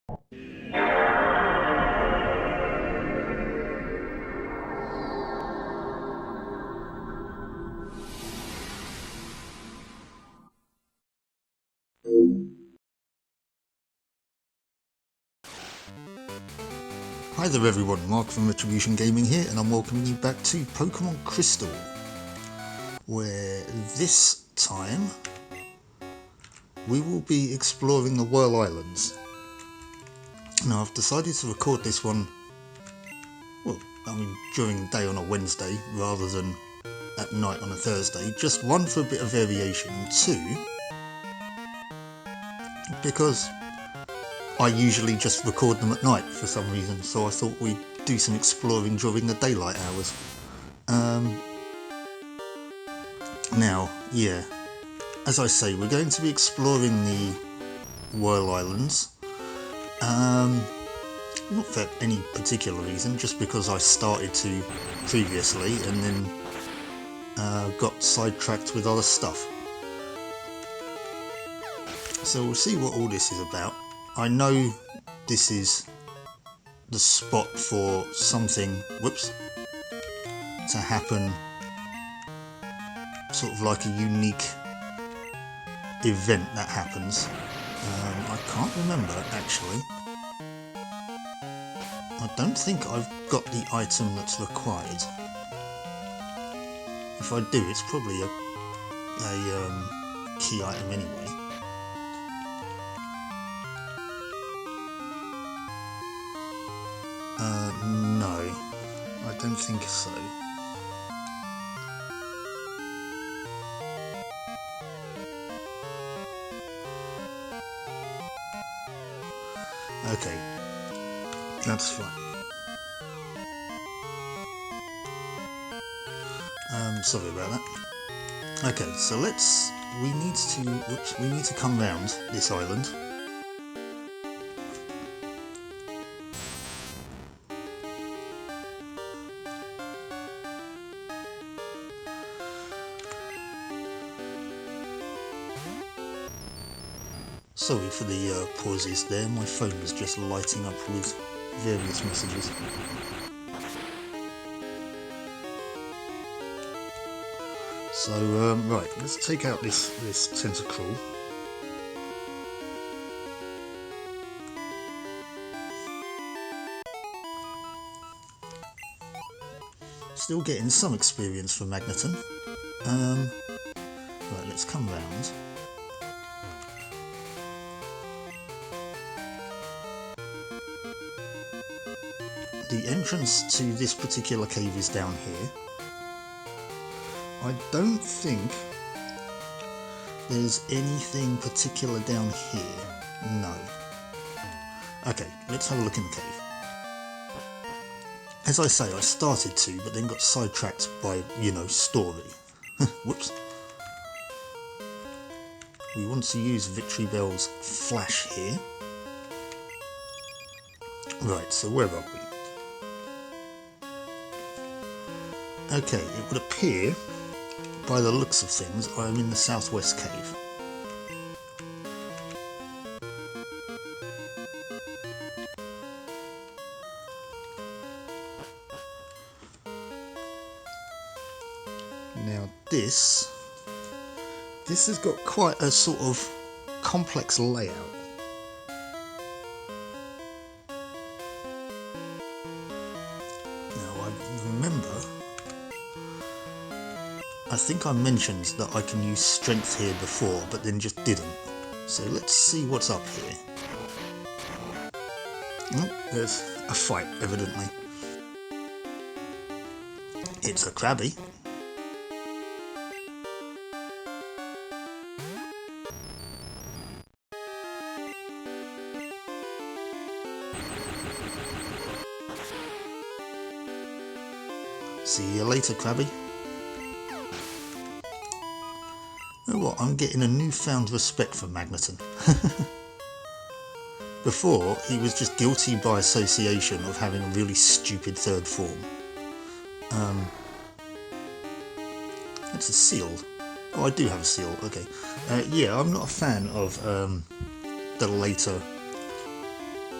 Hi there everyone, Mark from Retribution Gaming here, and I'm welcoming you back to Pokemon Crystal, where this time we will be exploring the Whirl Islands. Now I've decided to record this one, during the day on a Wednesday rather than at night on a Thursday. Just one, for a bit of variation, and two, because I usually just record them at night for some reason, so I thought we'd do some exploring during the daylight hours. Now, yeah, as I say, we're going to be exploring the Whirl Islands. Not for any particular reason, just because I started to previously and then got sidetracked with other stuff. So we'll see what all this is about. I know this is the spot for something, to happen, sort of like a unique event that happens. I can't remember actually. I don't think I've got the item that's required. If I do, it's probably a key item anyway. No, I don't think so. Okay, that's fine. Sorry about that. Okay, so we need to come round this island. Sorry for the pauses there, my phone is just lighting up with various messages. So, right, let's take out this tentacruel. Still getting some experience for Magneton. Right, let's come round. The entrance to this particular cave is down here. I don't think there's anything particular down here. No. Okay, let's have a look in the cave. As I say, I started to, but then got sidetracked by, story. Whoops. We want to use Victory Bell's flash here. Right, so where are we? Okay, it would appear, by the looks of things, I'm in the southwest cave. Now this has got quite a sort of complex layout. I think I mentioned that I can use strength here before, but then just didn't. So let's see what's up here. Oh, there's a fight, evidently. It's a Krabby. See you later, Krabby. You know what, I'm getting a newfound respect for Magneton. Before, he was just guilty by association of having a really stupid third form. It's a seal. Oh, I do have a seal, okay. Yeah, I'm not a fan of the later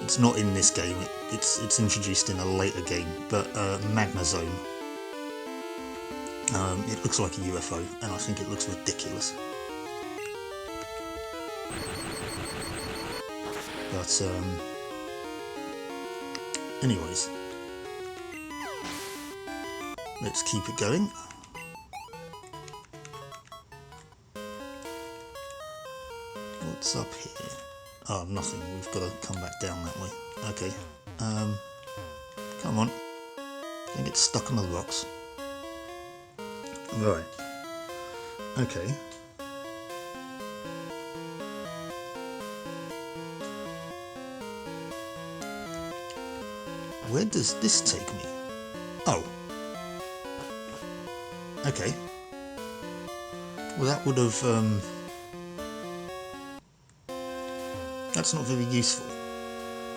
It's not in this game, it's introduced in a later game, but Magna Zone. It looks like a UFO, and I think it looks ridiculous. But, anyways, let's keep it going. What's up here? Oh, nothing. We've got to come back down that way. Okay. Come on. Don't get stuck on the rocks. Right. Okay. Where does this take me? Oh. Okay. Well, that would have, that's not very useful.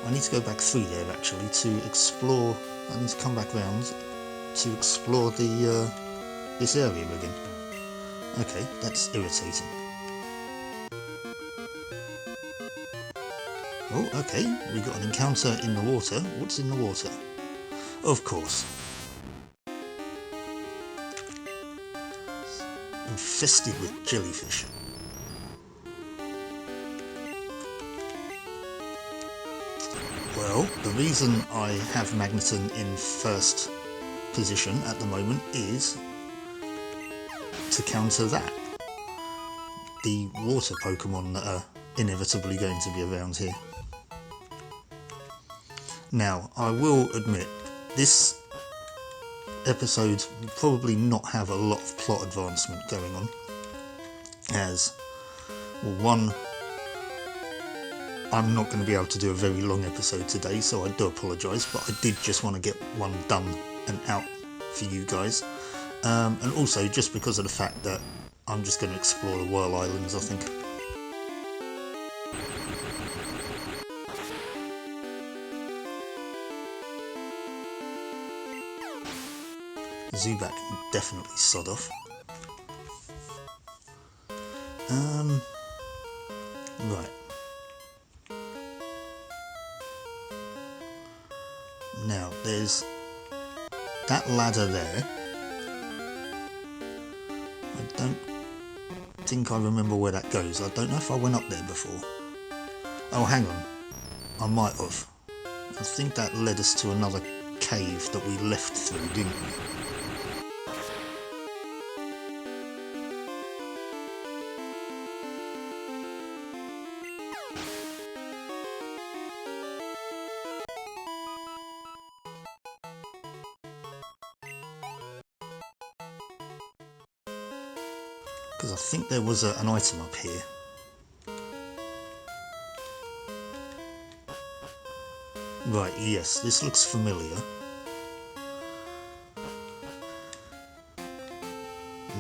I need to go back through there, actually, to explore. I need to come back round to explore the, this area again. Okay, that's irritating. Oh, okay, we got an encounter in the water. What's in the water? Of course. Infested with jellyfish. Well, the reason I have Magneton in first position at the moment is to counter that. The water Pokemon that are inevitably going to be around here. Now, I will admit, this episode will probably not have a lot of plot advancement going on, as, well, one, I'm not going to be able to do a very long episode today, so I do apologise, but I did just want to get one done and out for you guys, and also just because of the fact that I'm just going to explore the Whirl Islands, I think. Zubat can definitely sod off. Right. Now, there's that ladder there. I don't think I remember where that goes. I don't know if I went up there before. Oh, hang on. I might have. I think that led us to another cave that we left through, didn't we? Because I think there was an item up here. Right, yes, this looks familiar.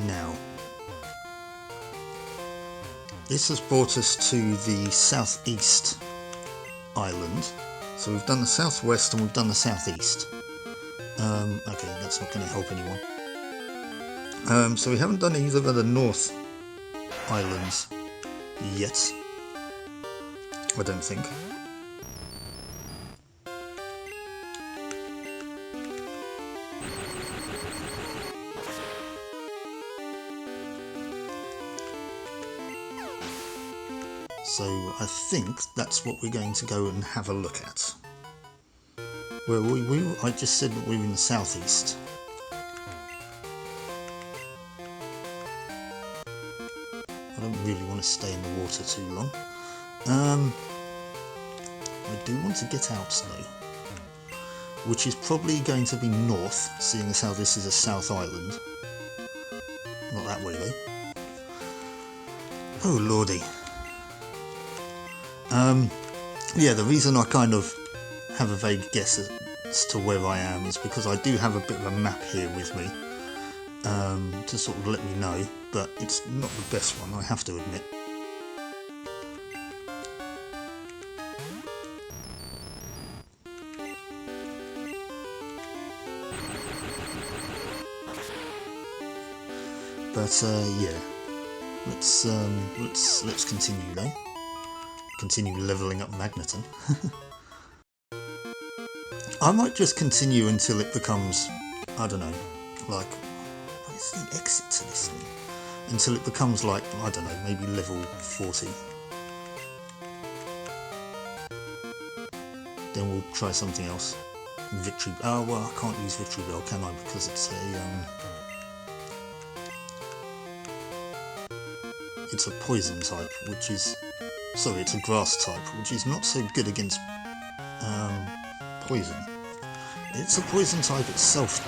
Now, this has brought us to the southeast island. So we've done the southwest and we've done the southeast. Okay, that's not going to help anyone. So we haven't done either of the North Islands yet, I don't think. So I think that's what we're going to go and have a look at. Well, I just said that we were in the southeast. I don't really want to stay in the water too long. I do want to get out though, which is probably going to be north, seeing as how this is a South Island. Not that way though. Oh lordy. Yeah, the reason I kind of have a vague guess as to where I am is because I do have a bit of a map here with me to sort of let me know, but it's not the best one, I have to admit. But yeah, let's continue though. Continue leveling up Magneton. I might just continue until it becomes, I don't know, like, where's the exit to this thing? Until it becomes like, I don't know, maybe level 40. Then we'll try something else. Victory, oh well, I can't use Victory Bell, can I? Because it's a poison type, which is, sorry, it's a grass type, which is not so good against poison. It's a poison type itself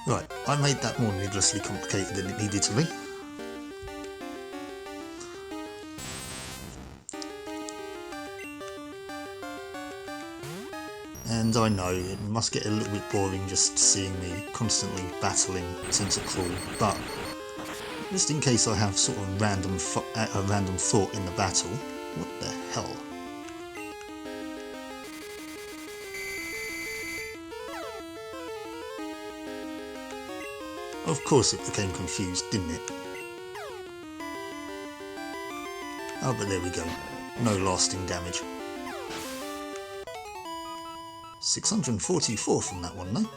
though. Right, I made that more needlessly complicated than it needed to be. And I know it must get a little bit boring just seeing me constantly battling Tentacruel, but just in case I have sort of a random thought in the battle, what the hell? Of course it became confused, didn't it? Oh, but there we go. No lasting damage. 644 from that one though,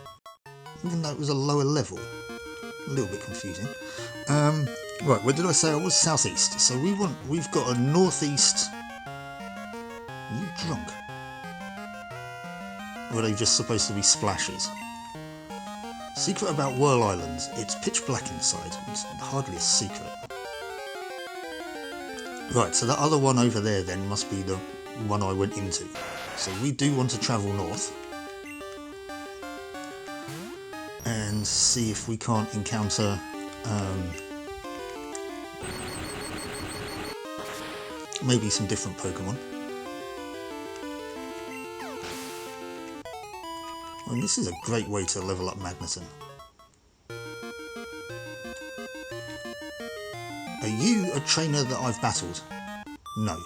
even though it was a lower level. A little bit confusing. Right, where did I say I was? Southeast. So we've got a northeast. Are you drunk? Or are they just supposed to be splashes? Secret about Whirl Islands. It's pitch black inside. It's hardly a secret. Right, so that other one over there then must be the one I went into. So we do want to travel north and see if we can't encounter maybe some different Pokemon. And this is a great way to level up Magneton. Are you a trainer that I've battled? No.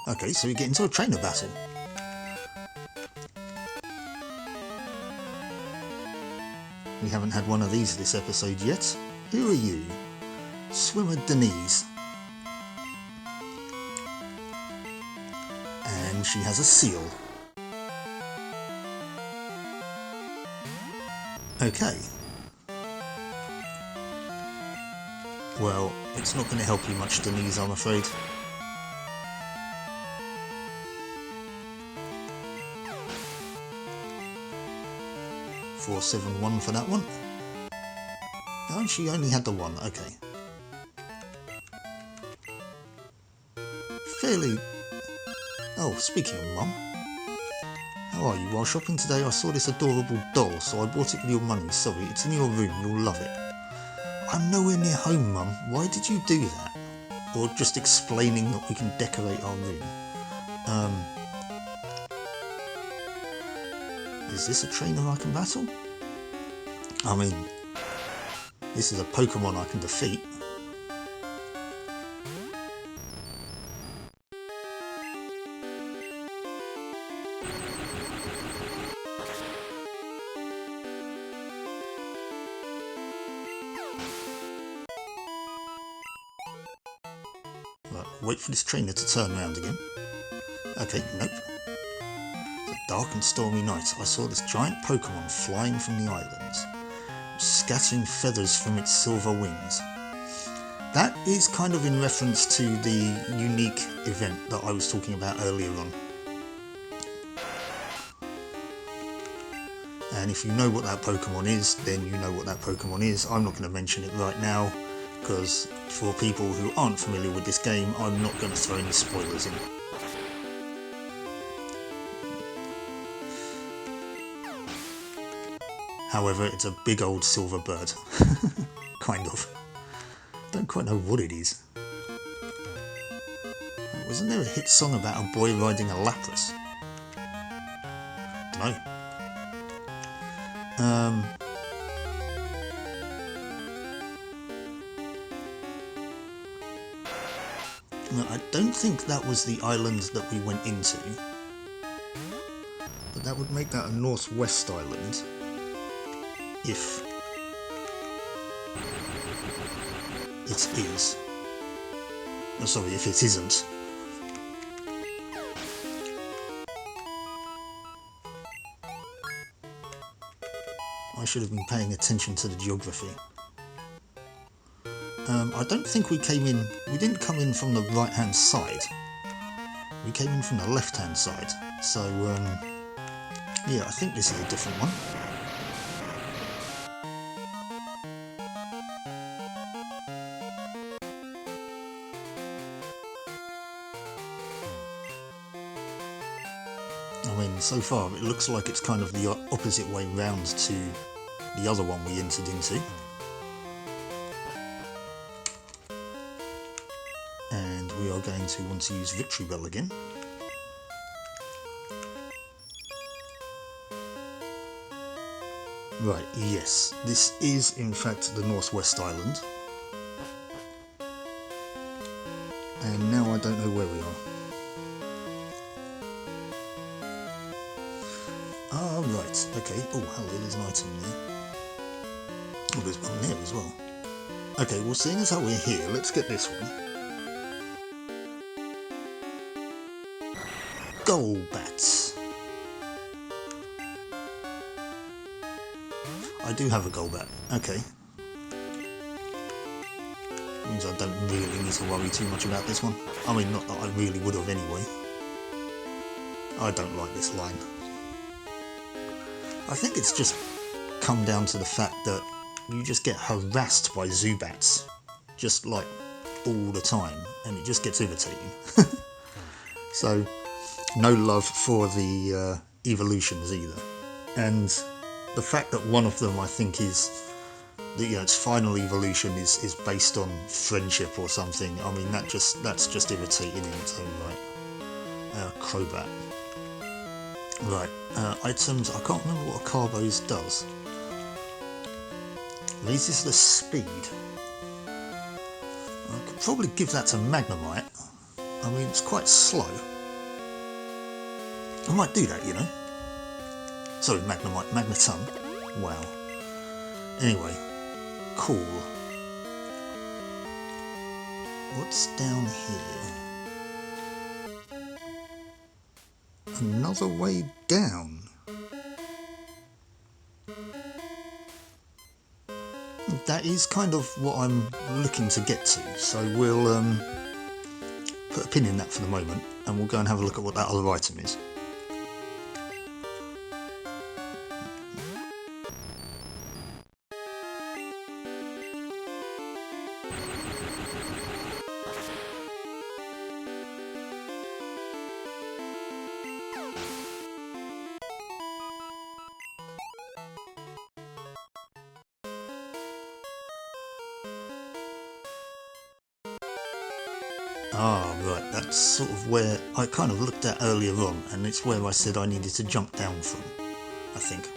Okay, so we get into a trainer battle. We haven't had one of these this episode yet. Who are you? Swimmer Denise. And she has a seal. Okay. Well, it's not going to help you much, Denise, I'm afraid. $471 for that one. Oh, she only had the one, okay. Fairly... Oh, speaking of Mum. How are you? While shopping today I saw this adorable doll, so I bought it with your money. Sorry, it's in your room, you'll love it. I'm nowhere near home, Mum. Why did you do that? Or just explaining that we can decorate our room. Is this a trainer I can battle? I mean, this is a Pokemon I can defeat. Right, wait for this trainer to turn around again. Okay, nope. A dark and stormy night, I saw this giant Pokemon flying from the islands, scattering feathers from its silver wings. That is kind of in reference to the unique event that I was talking about earlier on. And if you know what that Pokemon is, then you know what that Pokemon is. I'm not going to mention it right now, because for people who aren't familiar with this game, I'm not going to throw any spoilers in. However, it's a big old silver bird. Kind of. Don't quite know what it is. Wasn't there a hit song about a boy riding a Lapras? Dunno. No, I don't think that was the island that we went into. But that would make that a northwest island. If it is. Oh, sorry, if it isn't. I should have been paying attention to the geography. I don't think we didn't come in from the right hand side. We came in from the left hand side. So, yeah, I think this is a different one. I mean, so far it looks like it's kind of the opposite way round to the other one we entered into. And we are going to want to use Victory Bell again. Right, yes, this is in fact the Northwest Island. And now I don't know where we are. Ah, right, okay. Oh, hello, there's an item there. Oh, there's one there as well. Okay, well, seeing as how we're here, let's get this one. Golbats. I do have a Golbat, okay. Means I don't really need to worry too much about this one. I mean, not that I really would have anyway. I don't like this line. I think it's just come down to the fact that you just get harassed by Zubats, just like all the time, and it just gets irritating. So, no love for the evolutions either. And the fact that one of them, I think, is that, you know, its final evolution is based on friendship or something. I mean, that's just irritating in its own right. Crobat. Right, items, I can't remember what a Carbos does. Raises the speed. I could probably give that to Magnemite. I mean, it's quite slow. I might do that, you know. Sorry, Magnemite, Magneton. Wow. Anyway, cool. What's down here? Another way down. That is kind of what I'm looking to get to, so we'll put a pin in that for the moment, and we'll go and have a look at what that other item is. Ah, right, that's sort of where I kind of looked at earlier on, and it's where I said I needed to jump down from, I think.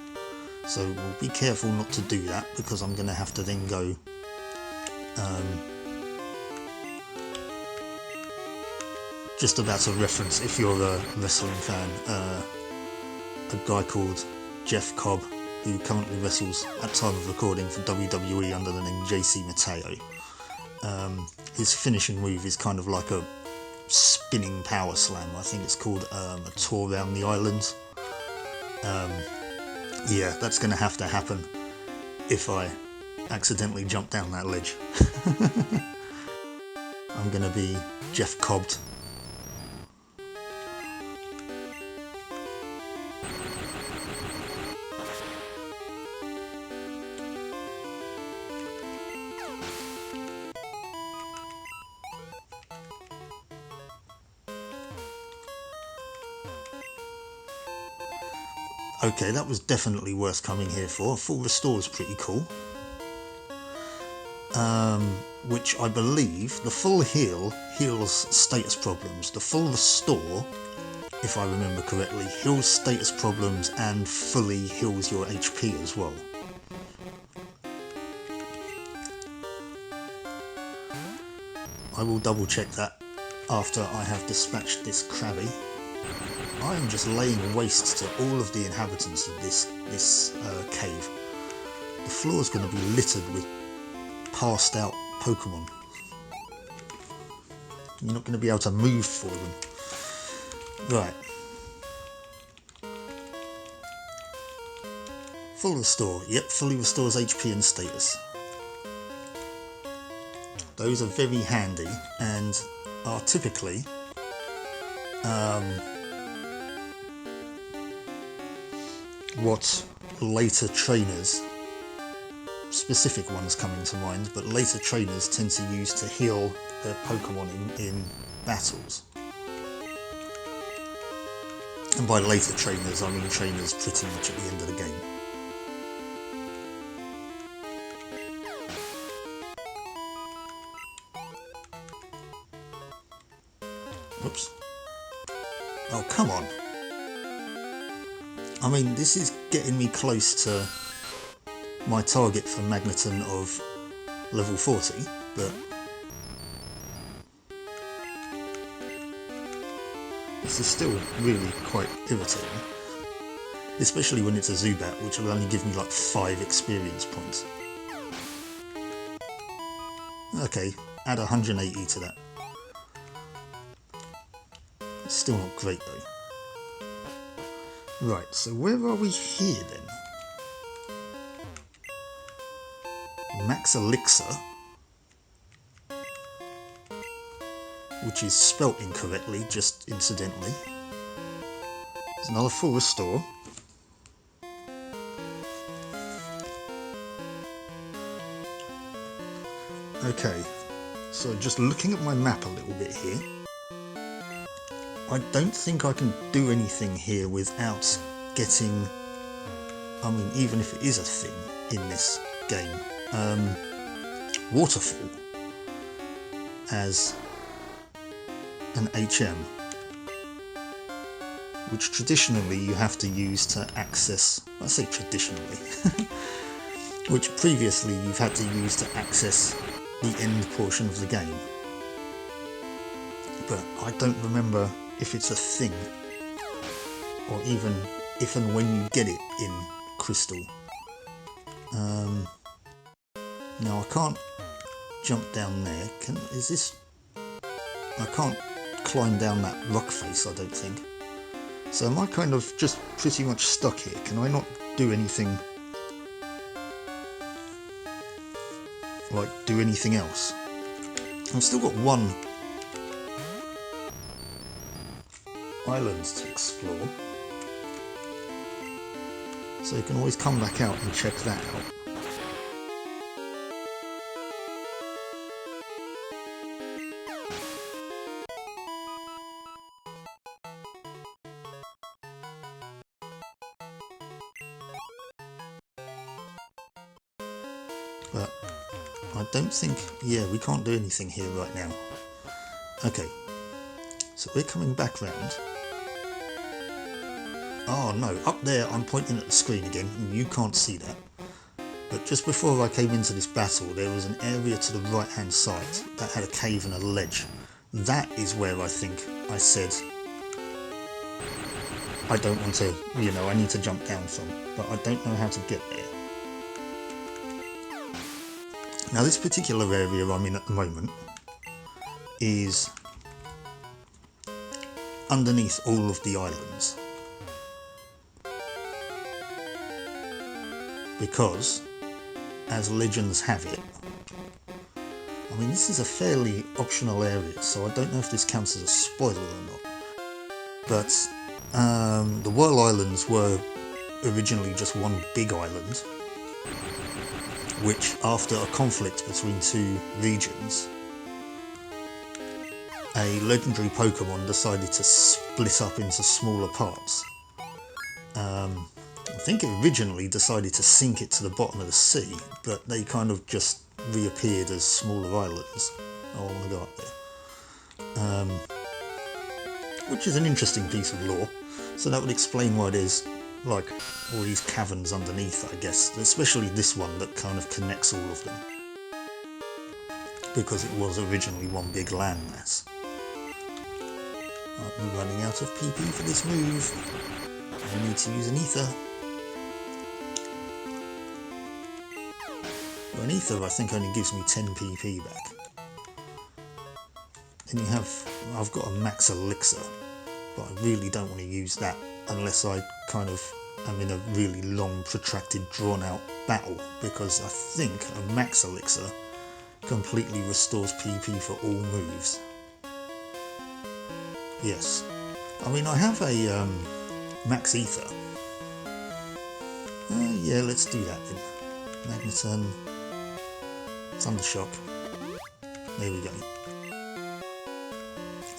So we'll be careful not to do that, because I'm going to have to then go just about to reference, if you're a wrestling fan, a guy called Jeff Cobb, who currently wrestles at time of recording for WWE under the name JC Mateo. His finishing move is kind of like a spinning power slam. I think it's called a tour around the islands. Yeah, that's going to have to happen if I accidentally jump down that ledge. I'm going to be Jeff Cobbed. Okay, that was definitely worth coming here for. Full restore is pretty cool. Which I believe the full heal heals status problems. The full restore, if I remember correctly, heals status problems and fully heals your HP as well. I will double check that after I have dispatched this Krabby. I am just laying waste to all of the inhabitants of this cave. The floor is going to be littered with passed out Pokemon. You're not going to be able to move for them. Right. Full restore. Yep, fully restores HP and status. Those are very handy and are typically what later trainers, specific ones coming to mind, but later trainers tend to use to heal their Pokemon in battles. And by later trainers, I mean trainers pretty much at the end of the game. Oops. Oh, come on. I mean, this is getting me close to my target for Magneton of level 40, but this is still really quite irritating. Especially when it's a Zubat, which will only give me like 5 experience points. Okay, add 180 to that. It's still not great though. Right, so where are we here then? Max Elixir, which is spelt incorrectly, just incidentally. There's another full restore. Okay, so just looking at my map a little bit here, I don't think I can do anything here without getting, I mean, even if it is a thing in this game, Waterfall as an HM, which traditionally you have to use to access, I say traditionally, which previously you've had to use to access the end portion of the game. But I don't remember if it's a thing, or even if and when you get it in Crystal. Now I can't jump down there. Is this? I can't climb down that rock face, I don't think. So am I kind of just pretty much stuck here? Can I not do anything? Like, do anything else? I've still got one island to explore. So you can always come back out and check that out. But I don't think, yeah, we can't do anything here right now. Okay, so we're coming back round. Oh no, up there I'm pointing at the screen again, and you can't see that. But just before I came into this battle, there was an area to the right hand side that had a cave and a ledge. That is where I think I said I don't want to, you know, I need to jump down from, but I don't know how to get there. Now this particular area I'm in at the moment is underneath all of the islands, because, as legends have it, I mean, this is a fairly optional area, so I don't know if this counts as a spoiler or not, but the Whirl Islands were originally just one big island, which, after a conflict between two regions, a legendary Pokemon decided to split up into smaller parts. I think it originally decided to sink it to the bottom of the sea, but they kind of just reappeared as smaller islands. Oh, I want to go up there. Which is an interesting piece of lore, so that would explain why there's like all these caverns underneath, I guess, especially this one that kind of connects all of them, because it was originally one big landmass. I'm running out of PP for this move. I need to use an ether. Well, an ether I think only gives me 10 PP back. Then you have, I've got a max elixir, but I really don't want to use that unless I kind of am in a really long, protracted, drawn-out battle, because I think a max elixir completely restores PP for all moves. Yes. I mean, I have a max ether. Yeah, let's do that then. Magneton, Thundershock. There we go.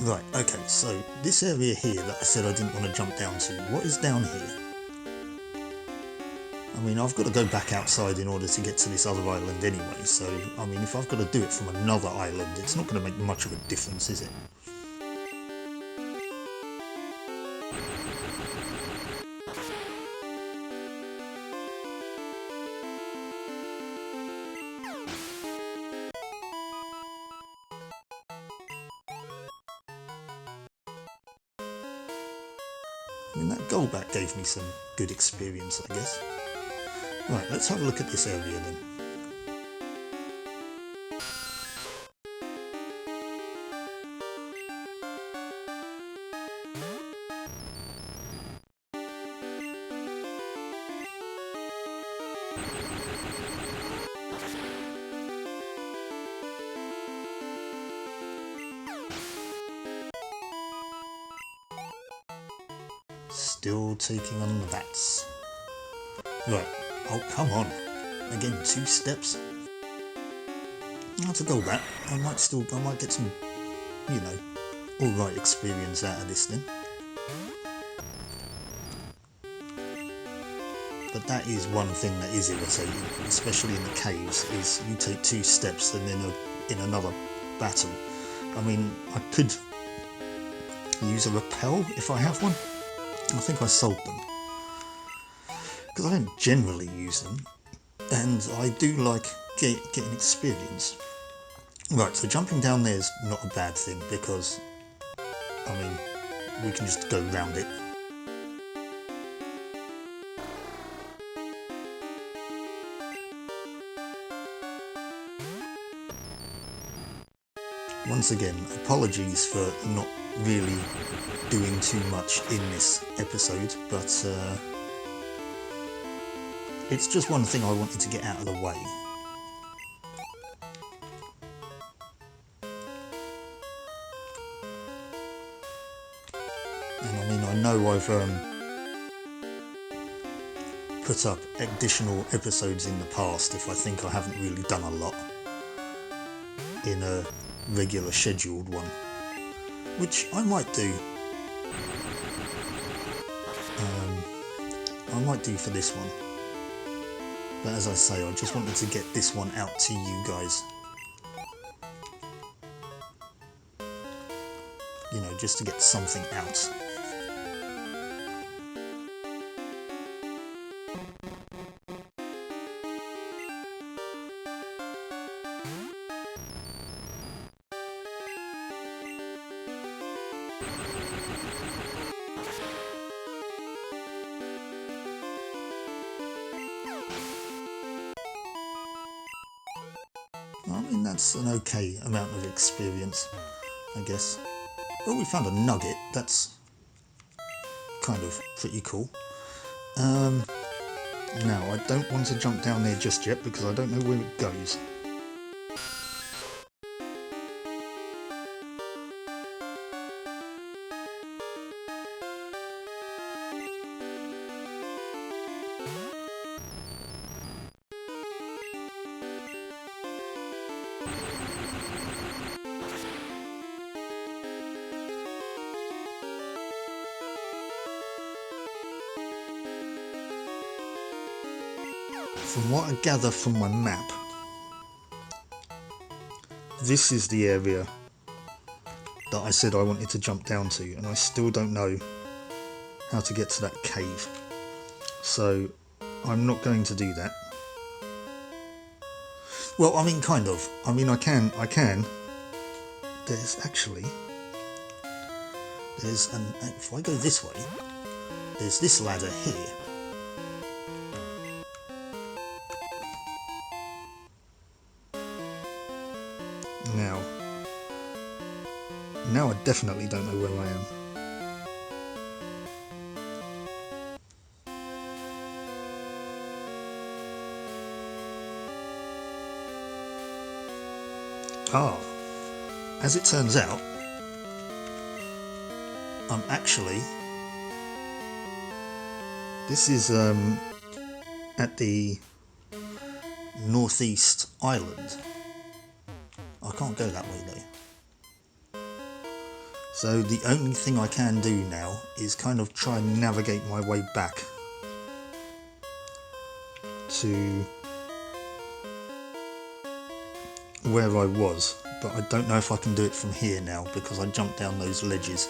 Right, okay, so this area here that I said I didn't want to jump down to, what is down here? I mean, I've got to go back outside in order to get to this other island anyway, so, I mean, if I've got to do it from another island, it's not going to make much of a difference, is it? I mean, that Goldback gave me some good experience, I guess. Right, let's have a look at this area then. Still taking on the bats. Right, oh come on. Again, 2 steps. That's a Goldback. I might get some, you know, alright experience out of this then. But that is one thing that is irritating, especially in the caves, is you take 2 steps and then in another battle. I mean, I could use a repel if I have one. I think I sold them, because I don't generally use them, and I do like getting experience. Right, so jumping down there is not a bad thing, because, I mean, we can just go round it. Once again, apologies for not really doing too much in this episode, but it's just one thing I wanted to get out of the way. And I mean, I know I've put up additional episodes in the past if I think I haven't really done a lot in a regular scheduled one, which I might do. I might do for this one, but as I say, I just wanted to get this one out to you guys, you know, just to get something out. I mean, that's an okay amount of experience, I guess. Oh, we found a nugget. That's kind of pretty cool. Now, I don't want to jump down there just yet because I don't know where it goes. From what I gather from my map, this is the area that I said I wanted to jump down to, and I still don't know how to get to that cave. So I'm not going to do that. Well, I mean, kind of. I mean, I can. There's actually, if I go this way, there's this ladder here. Now I definitely don't know where I am. Ah, as it turns out, I'm actually... This is at the northeast island. I can't go that way though. So the only thing I can do now is kind of try and navigate my way back to where I was, but I don't know if I can do it from here now because I jumped down those ledges.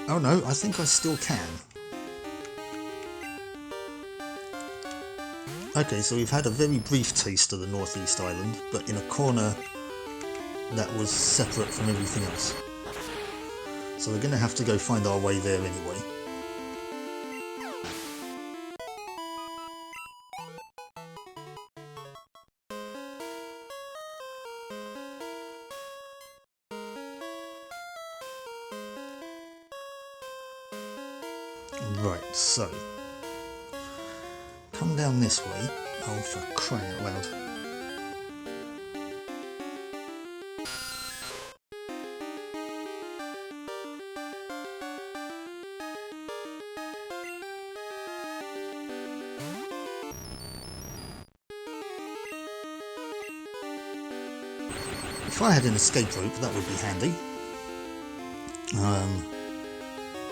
Oh no, I think I still can. Okay, so we've had a very brief taste of the northeast island, but in a corner that was separate from everything else. So we're going to have to go find our way there anyway. Right, so come down this way. Oh, for crying out loud. If I had an escape rope, that would be handy.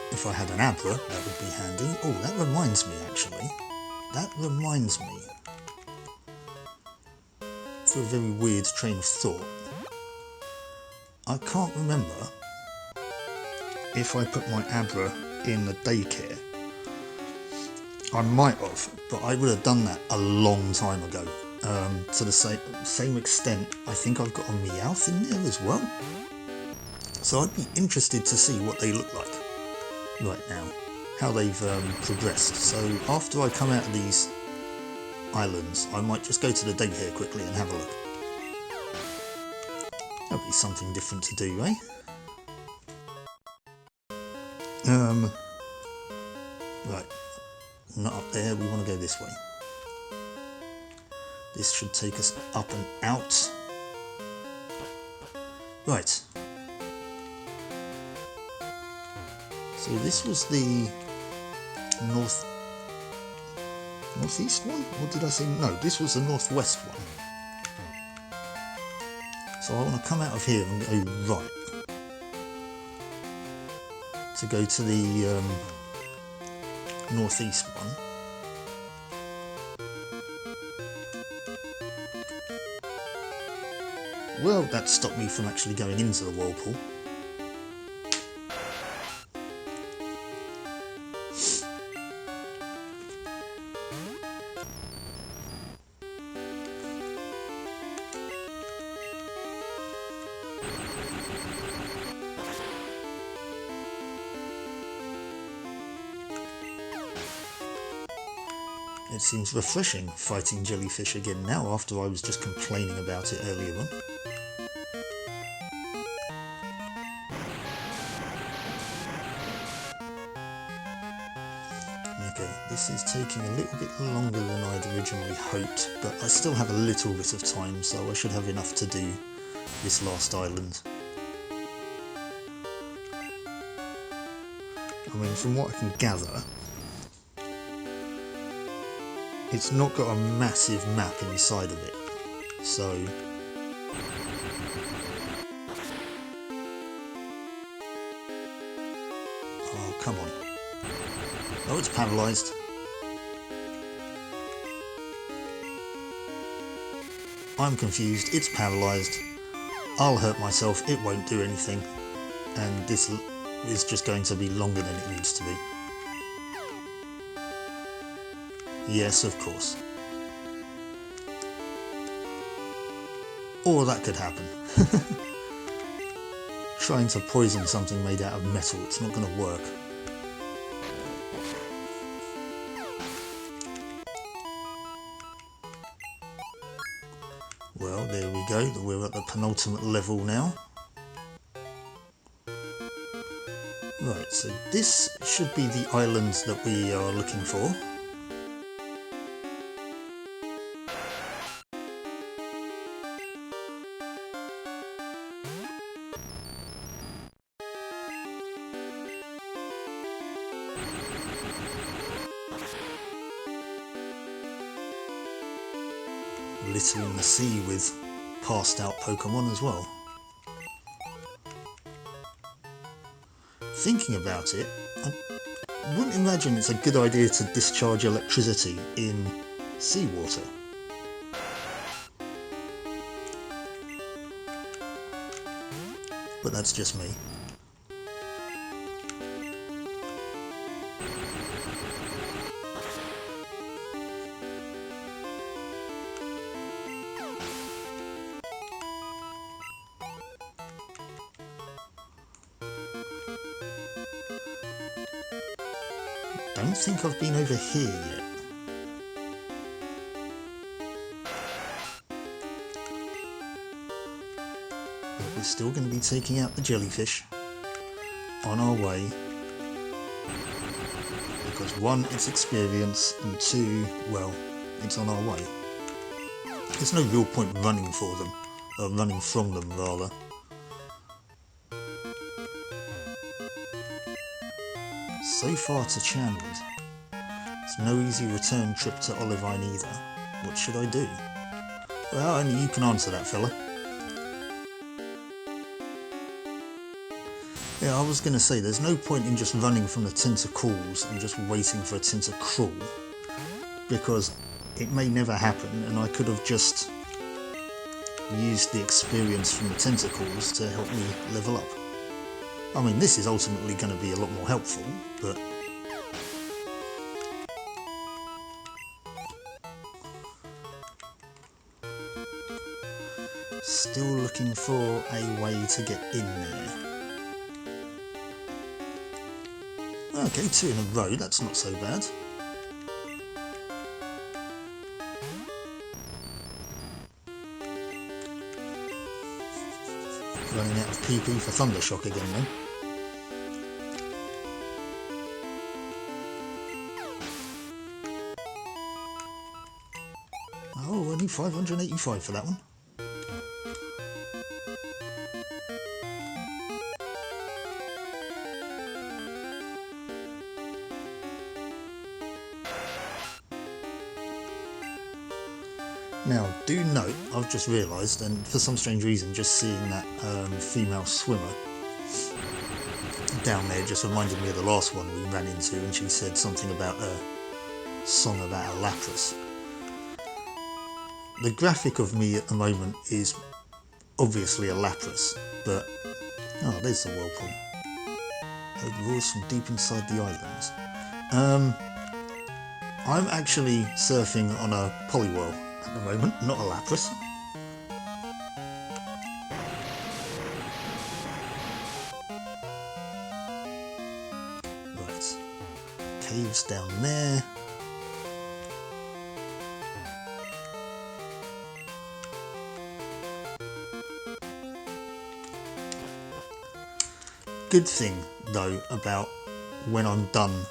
If I had an Abra, that would be handy. Oh, that reminds me, actually. That reminds me. For a very weird train of thought. I can't remember if I put my Abra in the daycare. I might have, but I would have done that a long time ago. To the same extent, I think I've got a Meowth in there as well. So I'd be interested to see what they look like right now, how they've progressed. So after I come out of these islands, I might just go to the daycare quickly and have a look. That'd be something different to do, eh? Right, not up there, we want to go this way. This should take us up and out. Right. So this was the northeast one? Or did I say no? This was the northwest one. So I want to come out of here and go right. To go to the northeast one. Well, that stopped me from actually going into the whirlpool. It seems refreshing fighting jellyfish again now after I was just complaining about it earlier on. Okay, this is taking a little bit longer than I'd originally hoped, but I still have a little bit of time, so I should have enough to do this last island. I mean, from what I can gather, it's not got a massive map inside of it, so oh, come on. Oh, it's paralysed. I'm confused, it's paralysed. I'll hurt myself, it won't do anything. And this is just going to be longer than it needs to be. Yes, of course. Or that could happen. Trying to poison something made out of metal, it's not going to work. Well, there we go, we're at the penultimate level now. Right, so this should be the island that we are looking for. littering the sea with passed out Pokemon as well. Thinking about it, I wouldn't imagine it's a good idea to discharge electricity in seawater. But that's just me. Don't think I've been over here yet. But we're still going to be taking out the jellyfish on our way. Because one, it's experience, and two, well, it's on our way. There's no real point running for them, or running from them rather. So far to Chandwood. It's no easy return trip to Olivine either. What should I do? Well, only you can answer that, fella. Yeah, I was going to say, there's no point in just running from the tentacles and just waiting for a tentacruel, because it may never happen, and I could have just used the experience from the tentacles to help me level up. I mean, this is ultimately going to be a lot more helpful, but still looking for a way to get in there. Okay, 2 in a row, that's not so bad. Running out of PP for Thundershock again though. Oh, only 585 for that one. Now, do note, I've just realised, and for some strange reason, just seeing that female swimmer down there just reminded me of the last one we ran into, and she said something about a song about a Lapras. The graphic of me at the moment is obviously a Lapras, but... oh, there's the whirlpool. It roars from deep inside the islands. I'm actually surfing on a Poliwhirl at the moment, not a Lapras. Right, caves down there. Good thing though about when I'm done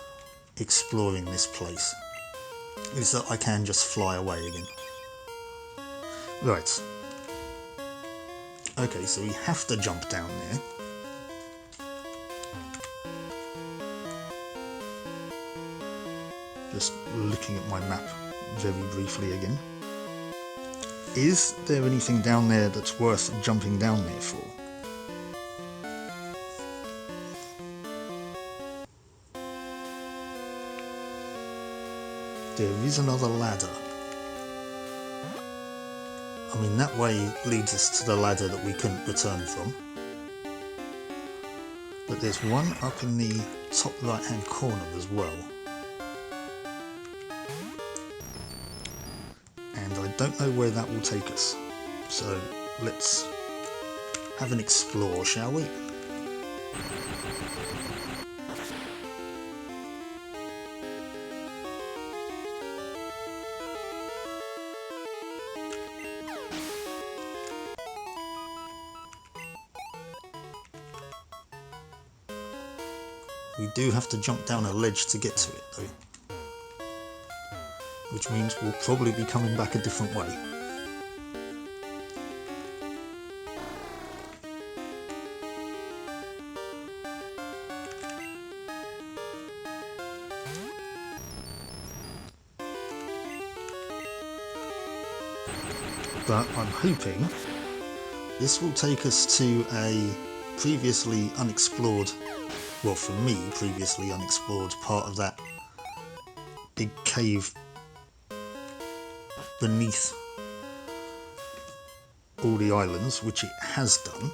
exploring this place is that I can just fly away again. Right. Okay, so we have to jump down there. Just looking at my map very briefly again. Is there anything down there that's worth jumping down there for? There is another ladder. I mean, that way leads us to the ladder that we couldn't return from. But there's one up in the top right hand corner as well. And I don't know where that will take us. So let's have an explore, shall we? We do have to jump down a ledge to get to it though, which means we'll probably be coming back a different way. but I'm hoping this will take us to a previously unexplored, well for me, previously unexplored part of that big cave beneath all the islands, which it has done.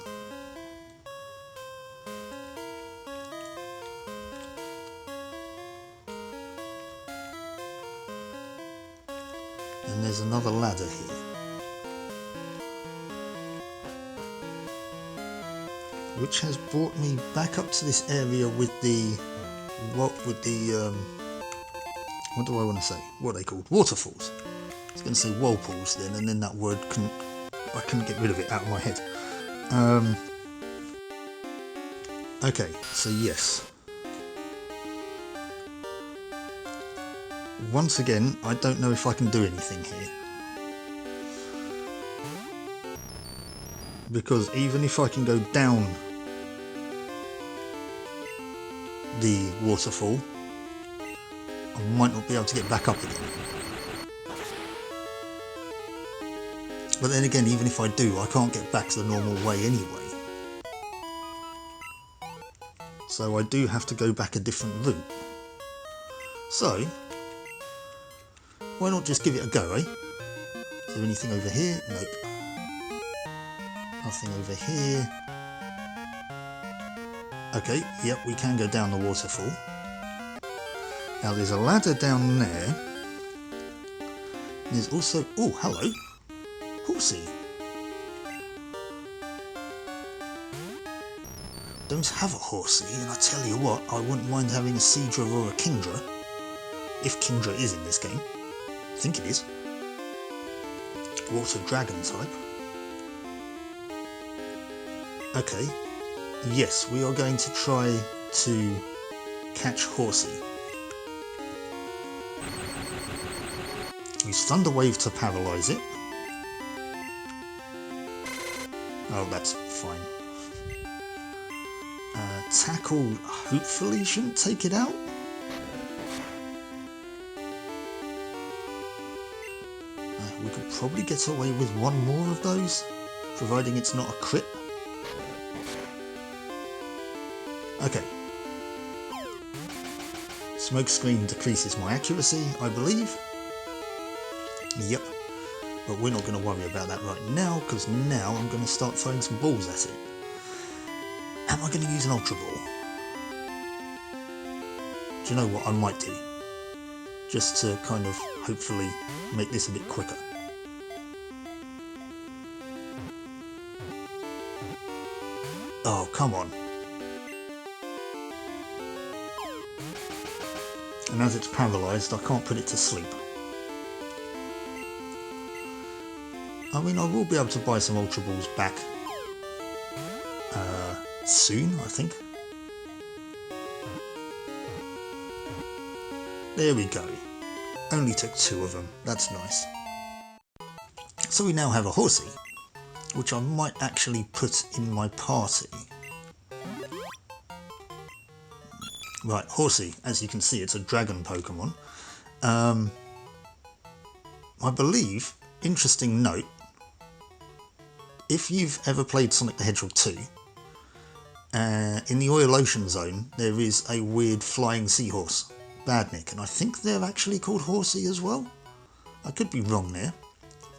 And there's another ladder here, which has brought me back up to this area with the what do I want to say? What are they called? Waterfalls. I was going to say whirlpools then, and then that word I couldn't get rid of it out of my head. Okay, so yes. Once again, I don't know if I can do anything here. Because even if I can go down the waterfall, I might not be able to get back up again. But then again, even if I do, I can't get back to the normal way anyway. So I do have to go back a different route. So, why not just give it a go, eh? Is there anything over here? Nope. Nothing over here. Okay, yep, we can go down the waterfall. Now there's a ladder down there. There's also, oh, hello, horsey. Don't have a horsey, and I tell you what, I wouldn't mind having a Seadra or a Kingdra, if Kingdra is in this game. I think it is. Water dragon type. Okay, yes, we are going to try to catch horsey. Use Thunder Wave to paralyse it. Oh, that's fine. Tackle hopefully shouldn't take it out. We could probably get away with one more of those, providing it's not a crit. Okay. Smoke screen decreases my accuracy, I believe. Yep. But we're not going to worry about that right now, because now I'm going to start throwing some balls at it. Am I going to use an Ultra Ball? Do you know what I might do? Just to kind of hopefully make this a bit quicker. Oh, come on. And as it's paralysed, I can't put it to sleep. I mean, I will be able to buy some Ultra Balls back soon, I think. There we go. Only took 2 of them. That's nice. So we now have a horsey, which I might actually put in my party. Right, horsey. As you can see, it's a dragon Pokemon. I believe, interesting note, if you've ever played Sonic the Hedgehog 2, in the Oil Ocean Zone, there is a weird flying seahorse, Badnik, and I think they're actually called Horsey as well. I could be wrong there,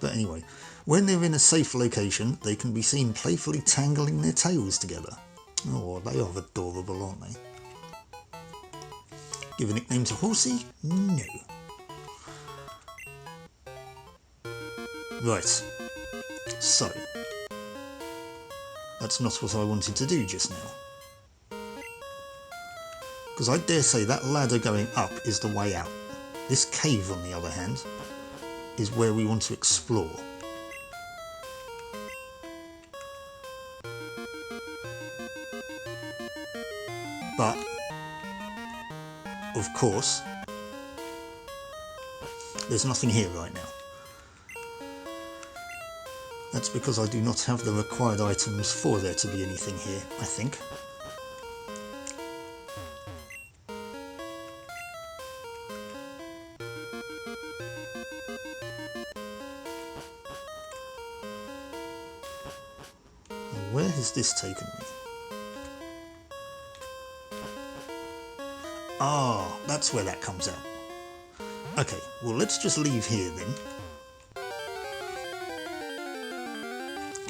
but anyway, when they're in a safe location, they can be seen playfully tangling their tails together. Oh, they are adorable, aren't they? Give a nickname to Horsey? No. Right, so that's not what I wanted to do just now. Because I dare say that ladder going up is the way out. This cave, on the other hand, is where we want to explore. But, of course, there's nothing here right now. That's because I do not have the required items for there to be anything here, I think. this taken me? Ah, that's where that comes out. Okay, well let's just leave here then.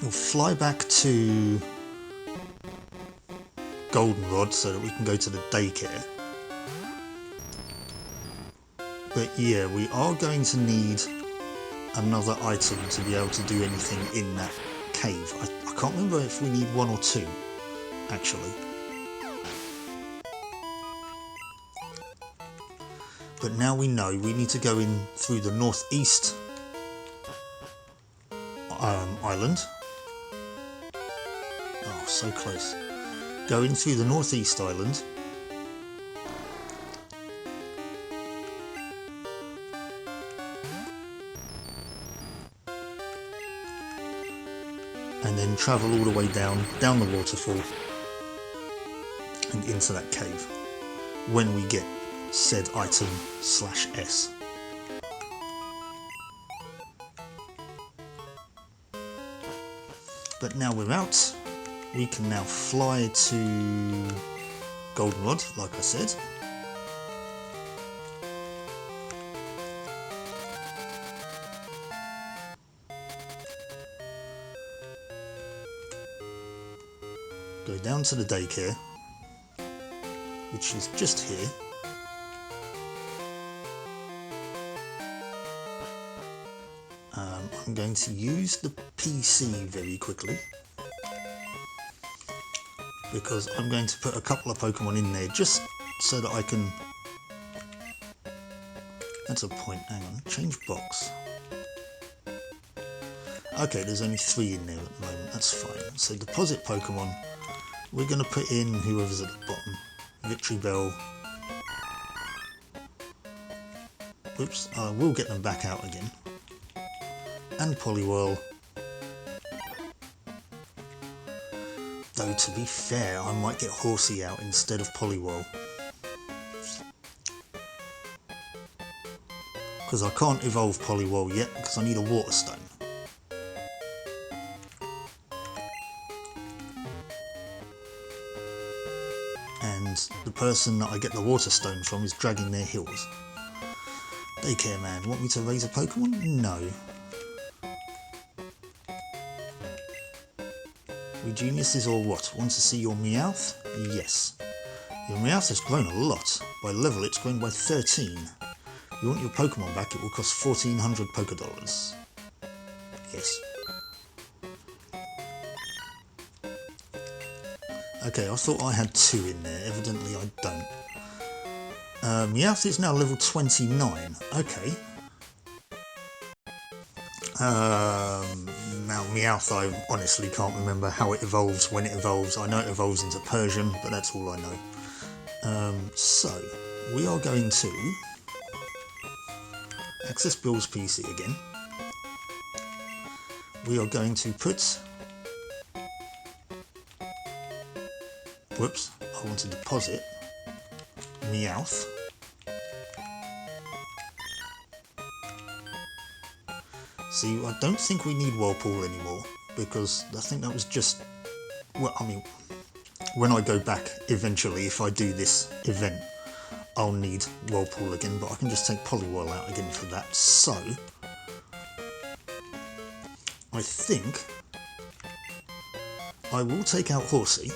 We'll fly back to Goldenrod so that we can go to the daycare. But yeah, we are going to need another item to be able to do anything in that cave. I can't remember if we need one or two, actually. But now we know we need to go in through the northeast island. Oh, so close. Go in through the northeast island. And then travel all the way down the waterfall and into that cave when we get said item /S. But now we're out, we can now fly to Goldenrod, like I said. Go down to the daycare, which is just here. I'm going to use the PC very quickly because I'm going to put a couple of Pokemon in there just so that I can... That's a point, hang on, change box. Okay, there's only 3 in there at the moment, that's fine. So deposit Pokemon, we're going to put in whoever's at the bottom. Victory Bell. Oops, I will get them back out again. And Poliwhirl. Though to be fair, I might get Horsey out instead of Poliwhirl. Because I can't evolve Poliwhirl yet because I need a Water Stone. And the person that I get the Water Stone from is dragging their heels. Daycare man, want me to raise a Pokemon? No. We geniuses or what? Want to see your Meowth? Yes. Your Meowth has grown a lot. By level it's grown by 13. You want your Pokemon back, it will cost 1400 Pokédollars. Yes. Okay, I thought I had 2 in there, evidently I don't. Meowth is now level 29, okay. Now Meowth, I honestly can't remember how it evolves, when it evolves. I know it evolves into Persian, but that's all I know. So, we are going to access Bill's PC again. We are going to put... Whoops, I want to deposit Meowth. See, I don't think we need Whirlpool anymore, because I think that was just... Well, I mean, when I go back eventually, if I do this event, I'll need Whirlpool again, but I can just take Poliwhirl out again for that. So, I think I will take out Horsey,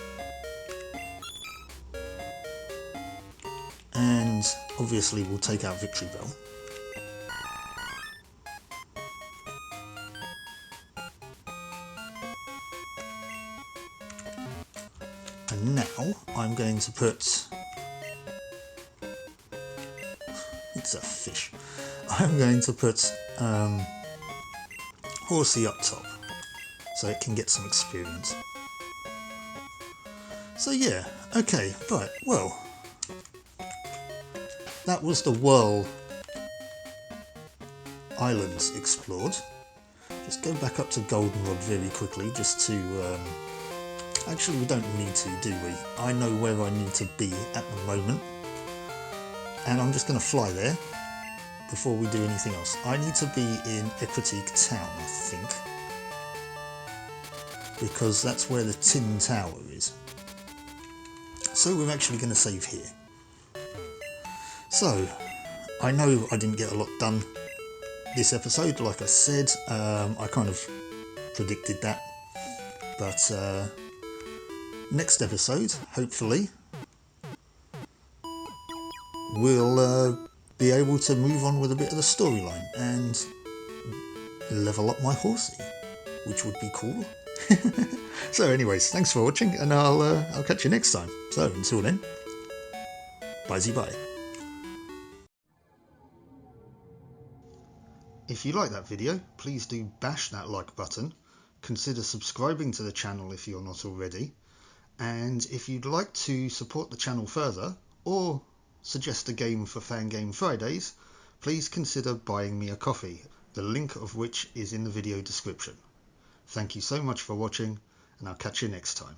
and obviously we'll take out Victory Bell. And now I'm going to put... It's a fish. I'm going to put Horsey up top so it can get some experience. So yeah, okay, right, well, that was the Whirl Islands explored. Just go back up to Goldenrod very quickly just to... Actually, we don't need to, do we? I know where I need to be at the moment. And I'm just going to fly there before we do anything else. I need to be in Equitique Town, I think. because that's where the tin tower is. So we're actually going to save here. So I know I didn't get a lot done this episode, like I said. I kind of predicted that, but next episode, hopefully, we'll be able to move on with a bit of the storyline and level up my horsey, which would be cool. So anyways, thanks for watching, and I'll catch you next time. So until then, bye-bye. If you like that video, please do bash that like button. Consider subscribing to the channel if you're not already. And if you'd like to support the channel further, or suggest a game for Fangame Fridays, please consider buying me a coffee, the link of which is in the video description. Thank you so much for watching, and I'll catch you next time.